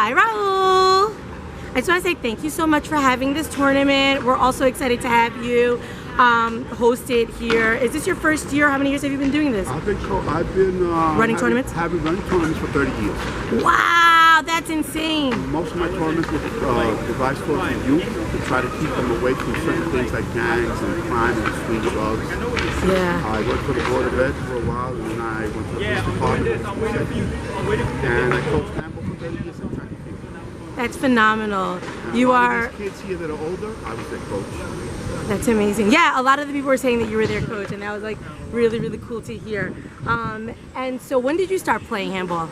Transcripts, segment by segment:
Hi, Raul. I just want to say thank you so much for having this tournament. We're also excited to have you host it here. Is this your first year? How many years have you been doing this? I've been running tournaments for 30 years. Wow, that's insane. Most of my tournaments were devised for the youth to try to keep them away from certain things like gangs and crime and street drugs. Yeah. I worked for the Board of Ed for a while, and then I went to the police department, and I coached handball for 30 years and track and field. That's phenomenal. And You are. These kids here that are older, I was their coach. That's amazing. Yeah, a lot of the people were saying that you were their coach, and that was like really, really cool to hear. And so when did you start playing handball?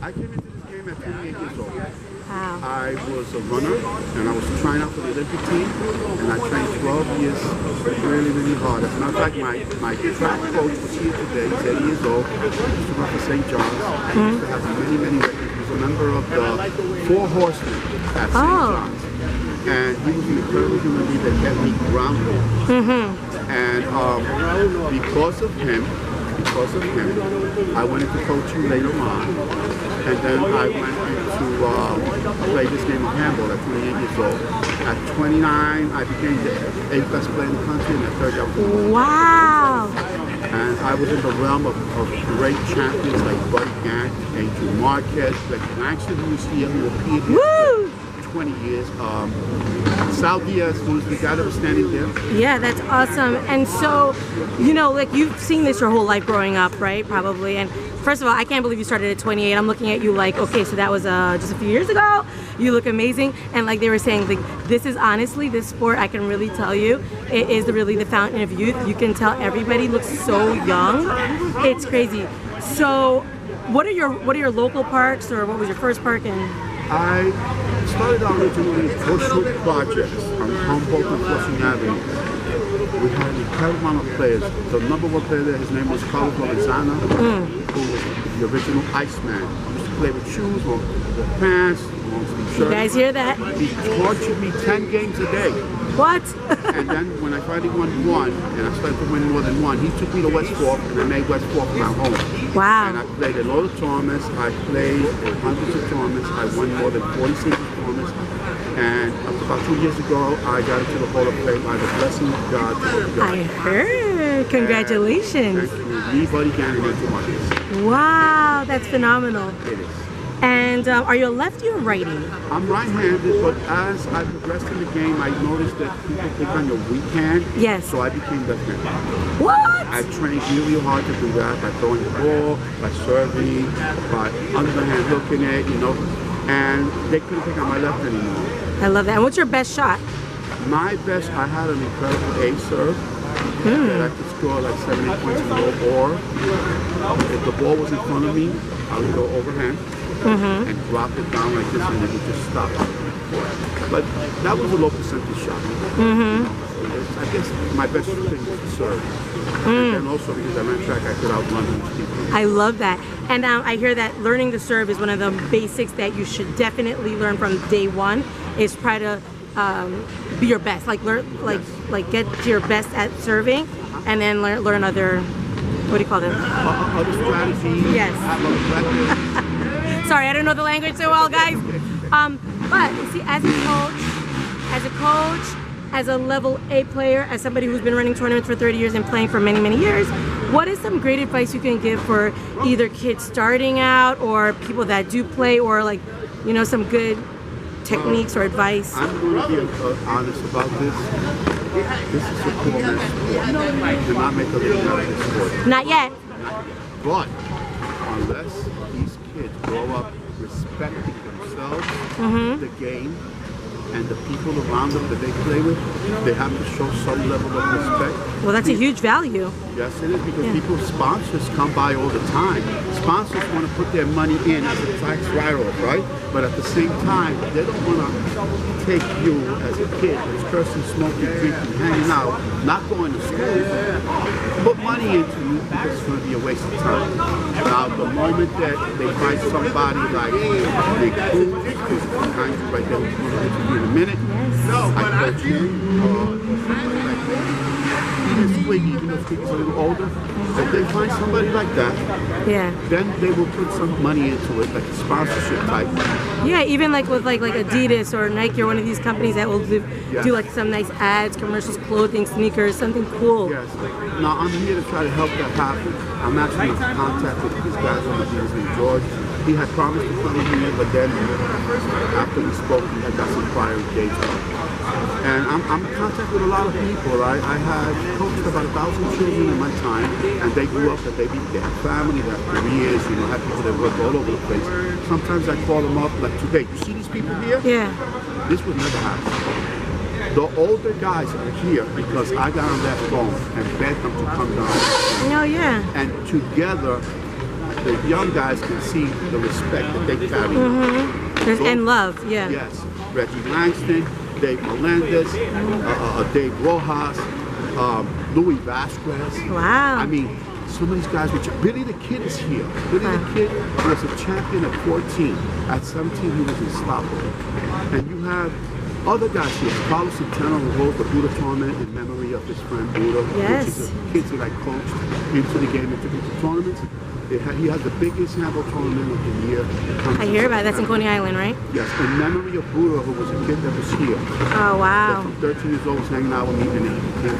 I came into this game at 28 years old. Wow. I was a runner, and I was trying out for the Olympic team, and I trained 12 years really, really hard. As a matter of fact, my track coach was here today. He's 80 years old. He used to run for St. John's. He used to have many, many records. He was a member of the Four Horsemen at St. John's. And he was an incredible human being that kept me grounded. And because of him, I went into coaching later on, and then I went into play this game of handball at 28 years old. At 29, I became the 8th best player in the country, and at 30, I was Wow. And I was in the realm of great champions like Buddy Gant, Adrian Marquez, like Langston, who was here, who appeared here. Woo! 20 years. Sal Diaz was the guy that was standing there. Yeah, that's awesome. And so, you know, like you've seen this your whole life growing up, right? Probably. And first of all, I can't believe you started at 28. I'm looking at you like, okay, so that was just a few years ago. You look amazing. And like they were saying, like this is honestly, this sport, I can really tell you, it is really the fountain of youth. You can tell everybody looks so young. It's crazy. So, what are your local parks, or what was your first park in? I started out originally Bushwood Projects on Handball and Flushing Avenue. We had an incredible amount of players. The number one player there, his name was Carlos Lozana, who was the original Iceman. He used to play with shoes, long pants, long sleeve shirts. You guys hear that? He tortured me 10 games a day. What? And then when I finally won one, and I started to win more than one, he took me to West Fork, and I made West Fork my home. Wow. And I played in all the tournaments. I played in hundreds of tournaments. I won more than 40 senior tournaments. And about 2 years ago, I got into the Hall of Fame by the blessing of God. I heard. Congratulations. Thank you. Me, Buddy Gannon, and Adrian Marquez. Wow, that's phenomenal. It is. And are you a lefty or righty? I'm right-handed, but as I progressed in the game, I noticed that people pick on your weak hand. Yes. So I became left-handed. What? I trained really hard to do that by throwing the ball, by serving, by underhand hooking it, you know. And they couldn't pick on my left anymore. I love that. And what's your best shot? My best, I had an incredible A serve that I could score like 7, 8 points in a row. Or if the ball was in front of me, I would go overhand and drop it down like this, and it would just stop. But that was a low percentage shot. I guess my best thing was to serve. And also because I ran track, I could outrun people. I love that. And I hear that learning to serve is one of the basics that you should definitely learn from day one. Is try to be your best. Like learn, like get to your best at serving, and then learn other. What do you call them? Other strategies. Yes. Sorry, I don't know the language so well, guys. But you see, as a coach, as a level A player, as somebody who's been running tournaments for 30 years and playing for many, many years, what is some great advice you can give for either kids starting out or people that do play, or like, you know, some good techniques or advice? I'm going to be honest about this. This is a poor man's sport. You cannot make a living out of this sport. Not yet. But unless these kids grow up respecting themselves, the game, and the people around them that they play with, they have to show some level of respect. Well, that's a huge value. Yes, it is, because people, sponsors come by all the time. Sponsors want to put their money in as a tax write-off, right? But at the same time, they don't want to take you as a kid who's cursing, smoking, drinking, hanging out, not going to school, put money into you because it's going to be a waste of time. Now, the moment that they find somebody like Nick Cruz, who's behind you right there, who's going to interview in a minute, I coach him, or somebody like that. Squiggy, even though Squiggy's a little older, if they find somebody like that, then they will put some money into it, like a sponsorship type. Yeah, even like with like Adidas or Nike or one of these companies that will do like some nice ads, commercials, clothing, sneakers, something cool. Yes. Now I'm here to try to help that happen. I'm actually in contact with these guys on the Adidas in George. He had promised to come in here, but then after we spoke, he had got some prior engagement. And I'm in contact with a lot of people. I had coached about 1,000 children in my time, and they grew up, that they have family, they have careers, have people that work all over the place. Sometimes I call them up, like today, you see these people here? Yeah. This would never happen. The older guys are here because I got on that phone and begged them to come down. Oh, yeah. And together, the young guys can see the respect that they carry. And love, yeah. Yes. Reggie Langston, Dave Melendez, Dave Rojas, Louis Vasquez. Wow. I mean, some of these guys, Billy the Kid is here. Billy the Kid was a champion at 14. At 17, he was unstoppable. And you have other guys here. Carlos Centeno, who holds the Buddha tournament in memory of his friend Buddha, yes. which is the kids that I coached into the game, into tournaments. He has the biggest handball tournament of the year. I hear about it. That's in Coney Island, right? Yes, in memory of Buddha, who was a kid that was here. Oh, wow. 13 years old, was hanging out with me, and he became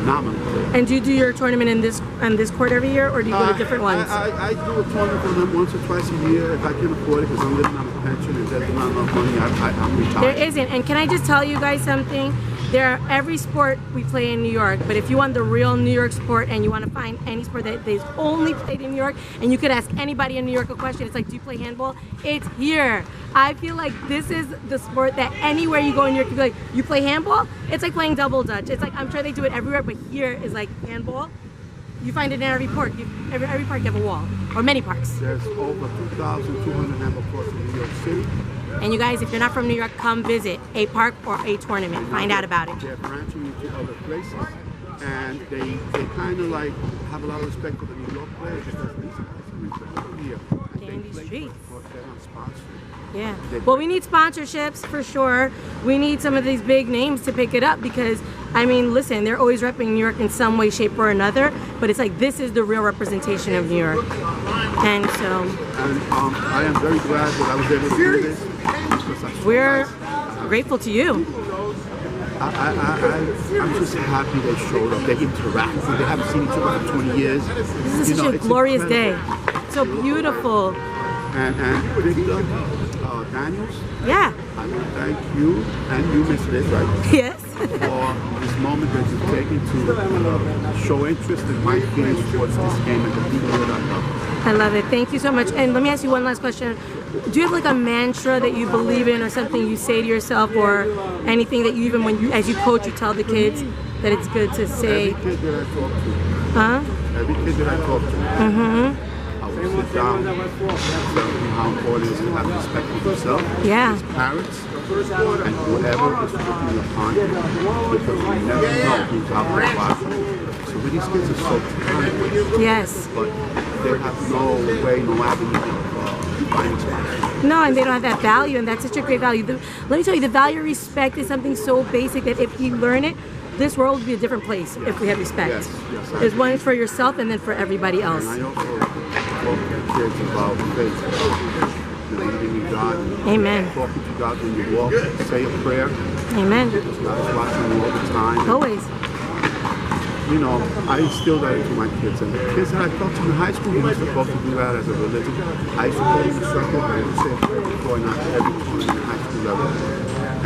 phenomenal. And do you do your tournament in this court every year, or do you go to different ones? I do a tournament for them once or twice a year if I can afford it, because I'm living on a pension and there's not enough money. I'm retired. There isn't. And can I just tell you guys something? Every sport we play in New York, but if you want the real New York sport and you want to find any sport that is only played in New York, and you could ask anybody in New York a question, it's like, do you play handball? It's here. I feel like this is the sport that anywhere you go in New York, you be like, you play handball? It's like playing double dutch. It's like, I'm sure they do it everywhere, but here is like handball. You find it in every park. Every park you have a wall, or many parks. There's over 2,200 handball courts in New York City. And you guys, if you're not from New York, come visit a park or a tournament. Find out about it. They're branching into other places, and they kind of like have a lot of respect for the New York players, because these guys are here. They're in these streets. They're not sponsored. Yeah. Well, we need sponsorships for sure. We need some of these big names to pick it up, because, I mean, listen, they're always repping New York in some way, shape, or another, but it's like, this is the real representation of New York. And so... And I am very glad that I was able to do this. We're grateful to you. I'm just happy they showed up. They interacted. They haven't seen each other for 20 years. This is such a glorious day. So beautiful. And Victor Daniels. Yeah. I want to thank you and you, Miss Liz, right? Yes. For this moment that you've taken to show interest in my feelings towards this game and the people that I love. I love it. Thank you so much. And let me ask you one last question. Do you have like a mantra that you believe in, or something you say to yourself, or anything that you, even as you coach, you tell the kids that it's good to say? Every kid that I talk to. Huh? Every kid that I talk to. I will sit down, tell them how important it is to have respect for yourself, yeah. as parents, and whoever is looking upon you, because you never know who's out there watching. So these kids are so talented. Yes. But they have no way, no avenue of finding sponsors. No, and they don't have that value, and that's such a great value. Let me tell you, the value of respect is something so basic that if you learn it, this world would be a different place if we had respect. Yes, There's one for yourself and then for everybody else. And I also talk to kids about faith, believing in God. Amen. Talking to God when you walk, say a prayer. Amen. God is watching you all the time. Always. You know, I instill that into my kids. And the kids that I talk to in high school, we're supposed to do that as a religion. I used to go to the circle, I would say a prayer before, not every time in high school level.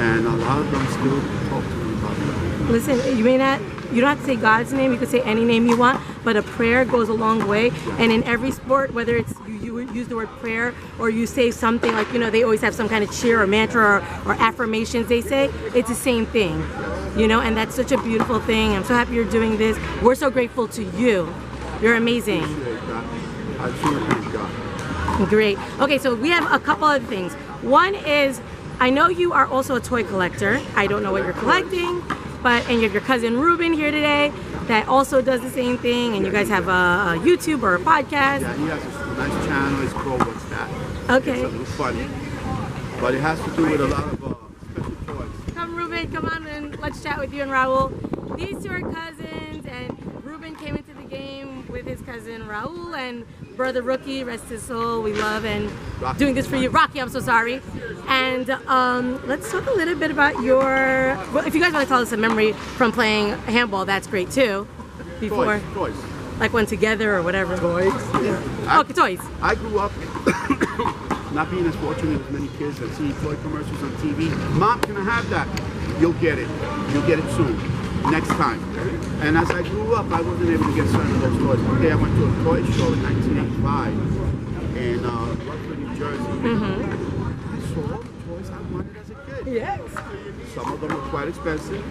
And a lot of them still talk to me about that. Listen, you don't have to say God's name, you can say any name you want, but a prayer goes a long way. And in every sport, whether it's you use the word prayer, or you say something like, they always have some kind of cheer or mantra or affirmations they say, it's the same thing. And that's such a beautiful thing. I'm so happy you're doing this. We're so grateful to you. You're amazing. I thank God. Great. Okay, so we have a couple of things. One is, I know you are also a toy collector. I don't know what you're collecting, and you have your cousin Ruben here today that also does the same thing, and you guys have a YouTube or a podcast. Yeah, he has a nice channel. It's called What's That? Okay. It's a little funny, but it has to do with a lot of special toys. Come, Ruben, come on and let's chat with you and Raul. these two are cousins, and Ruben came into the game with his cousin Raul and brother Rookie, rest his soul, we love, and Rocky. doing this for you. Rocky, I'm so sorry. And let's talk a little bit about your, well, if you guys want to tell us a memory from playing handball, that's great too. Before, Toys. like one together or whatever. Toys. Yeah. Okay, toys. I grew up not being as fortunate as many kids that see toy commercials on TV. Mom, can I have that? You'll get it. You'll get it soon. Next time. And as I grew up, I wasn't able to get certain of those toys. One day I went to a toy show in 1985 in Rockford, New Jersey. I saw all the toys I wanted as a kid. Yes. Some of them were quite expensive.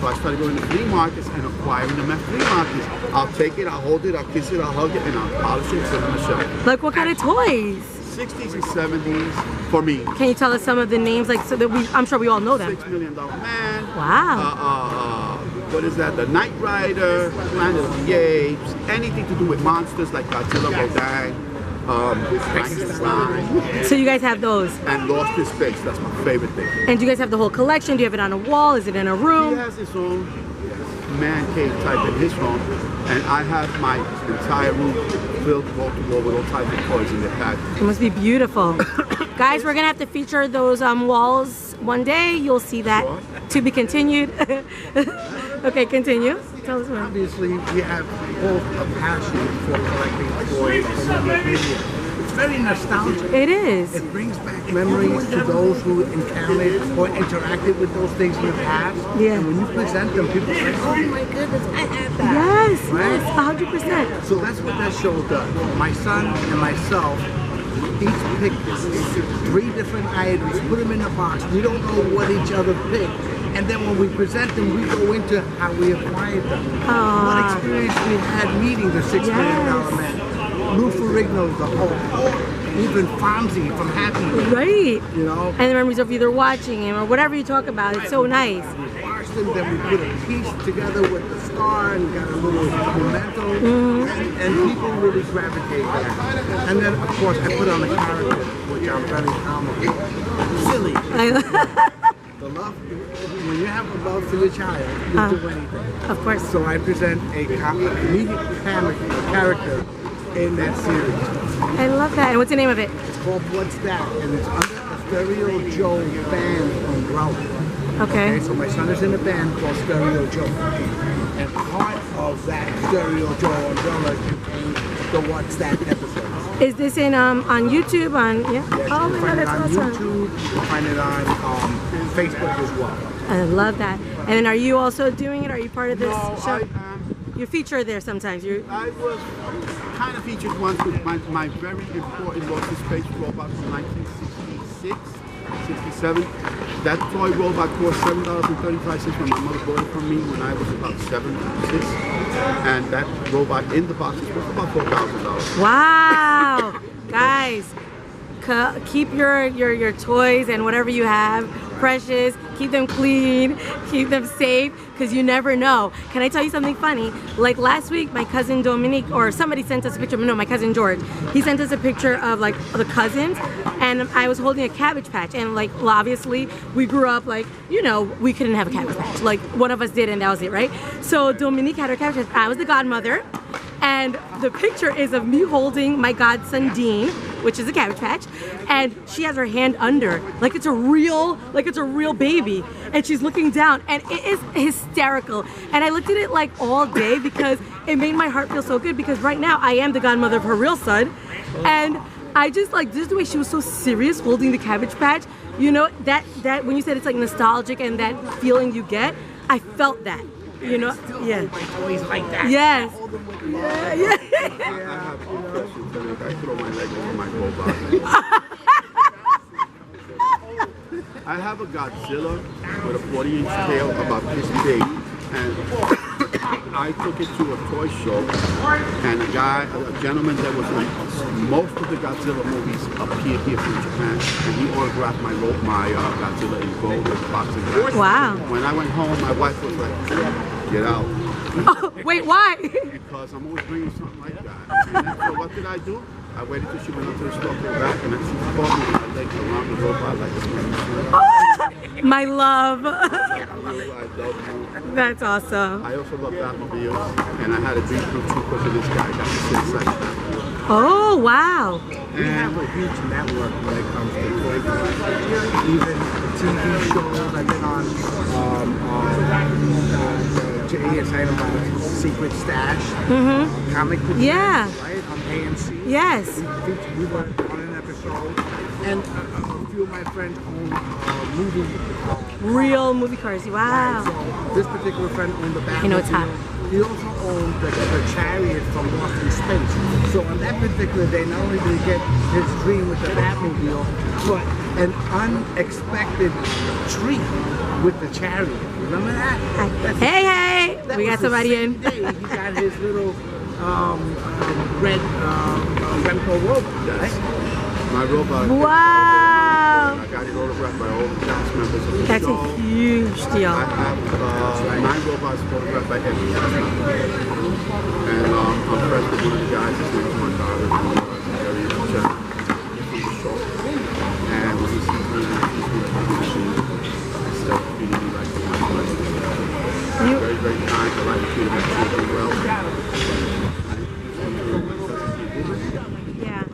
So I started going to flea markets and acquiring them at flea markets. I'll take it, I'll hold it, I'll kiss it, I'll hug it, and I'll polish it and put it on the shelf. Like what kind of toys? 60s and 70s for me. Can you tell us some of the names, like so that I'm sure we all know them? $6 Million Man. Wow. What is that? The Knight Rider, Planet of the Apes, anything to do with monsters like Godzilla, Rodan, Frankenstein, So you guys have those, and Lost in Space. That's my favorite thing. and do you guys have the whole collection? Do you have it on a wall? Is it in a He room? has his own man cave type in his home, and I have my entire room filled wall to wall with all types of toys in the pack. It must be beautiful. Guys, we're gonna have to feature those walls one day. You'll see that. Sure. To be continued. Okay, continue. Tell us more. Obviously, we have both a passion for collecting toys and memorabilia. It's very nostalgic. It is. It brings back memories to those who encountered or interacted with those things in the past. Yeah. And when you present them, people say, "Oh my goodness, I had that." Yes, Right? yes, 100%. So that's what that show does. My son and myself each picked 3 different items, put them in a box. We don't know what each other picked. And then when we present them, we go into how we acquired them. What experience we had meeting the $6 million man. Lou Ferrigno's the whole, even Fonzie from Happy Meal, Right. you know. And the memories of either watching him or whatever you talk about. It's so nice. We washed them, then we put a piece together with the star and got a little memento, and people really gravitate to that. And then, of course, I put on a character, which I'm very comical. Silly. The love, when you have a love for your child, you'll do anything. Of course. So I present a comedic character in that series. I love that. And what's the name of it? It's called What's That? And it's under a Stereo Joe band umbrella. Okay. So my son is in a band called Stereo Joe. And part of that Stereo Joe umbrella contains the What's That episode. Is this in on YouTube? Yeah. Yes, Oh you my can God, find it that's on awesome. YouTube, you can find it on Facebook as well. I love that. And then are you also doing it? Are you part of this No, show? I am. You feature there sometimes. I was kind of featured once with my very important Lost in Space robot from 1966, 67. That toy robot cost $7.35 when my mother bought it from me when I was about 7 or 6. And that robot in the box is worth about $4,000. Wow. Guys, keep your toys and whatever you have precious, keep them clean, keep them safe, because you never know. Can I tell you something funny? Like last week, my cousin Dominique, or somebody sent us a picture, no, my cousin George, he sent us a picture of like the cousins, and I was holding a Cabbage Patch, and like, well, obviously, we grew up like, you know, we couldn't have a Cabbage Patch. Like, one of us did, and that was it, right? So Dominique had her Cabbage Patch. I was the godmother, and the picture is of me holding my godson Dean, which is a Cabbage Patch, and she has her hand under, like it's a real baby, and she's looking down, and it is hysterical. And I looked at it like all day because it made my heart feel so good, because right now I am the godmother of her real son, and I just like just the way she was so serious holding the Cabbage Patch. You know, that when you said it's like nostalgic and that feeling you get, I felt that. You know, yeah. Always like that. Yes. I have two questions, and I throw my leg over my robot. I have a Godzilla with a 40-inch tail about this big, and I took it to a toy show, and a gentleman that was in most of the Godzilla movies appeared here from Japan, and he autographed my Godzilla in gold with boxing gloves. Wow. When I went home, my wife was like, "Get out." Oh, wait, why? Because I'm always bringing something like that. And then, so what did I do? I waited till she went up to the store, came back, and then she called me with my legs around the robot like this. My love. I love you. That's awesome. I also love Batmobiles, and I had a dream come true because of this guy. Got to sit inside that. Oh, wow. We have a huge network when it comes to toy collecting. Even TV shows. I've been on Jay talking about Secret Stash, comic book, Yeah. right, on AMC. Yes. We were on an episode, and a few of my friends own movie. Real movie cars. Wow. So this particular friend owned the Batmobile. You know it's hot. He also owned the chariot from Lost in Space. So on that particular day, not only did he get his dream with the Batmobile, but an unexpected treat with the chariot. Remember that? Hey, That we was got the somebody same in. day he got his little red Remco robot, right? My robot. Wow. I got it autographed by all the cast members of the That's show. a huge deal. I have 9 robots photographed by every cast member. And I'm friends with one of the guys. His name is Mark. Very upset from the show. And when he sees me, he's going to be instead of treating me like my friend. Very, very kind. I like to treat him extremely well. Yeah.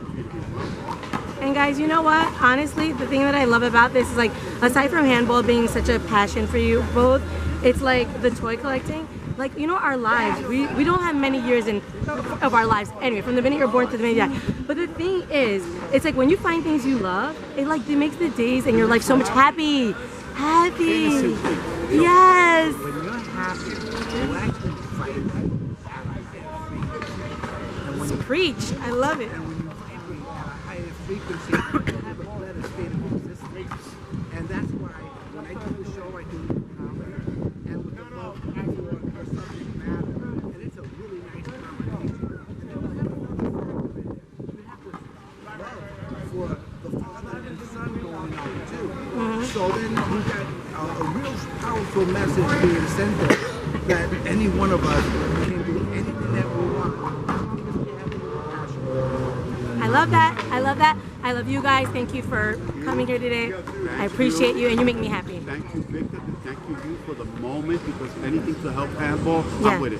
And guys, you know what? Honestly, the thing that I love about this is like, aside from handball being such a passion for you both, it's like the toy collecting. Like, you know, our lives, we don't have many years of our lives anyway, from the minute you're born to the minute you die. But the thing is, it's like when you find things you love, it makes the days in your life so much happy. Happy. Yes. When you're happy, you actually fight and when you Preach. I love it. and when you vibrate at a higher frequency, you have a better state of existence. And that's why when I do the show, I do comedy. And with the love for the subject matter, and it's a really nice conversation. And then you have this love for the father and son going on too. So then you got a real powerful message being sent there that any one of us can do anything that we want. I love that. I love that. I love you guys. Thank you for coming here today. I appreciate you, and you make me happy. Thank you, Victor, and thank you for the moment, because anything to help handball, Yeah. I'm with it.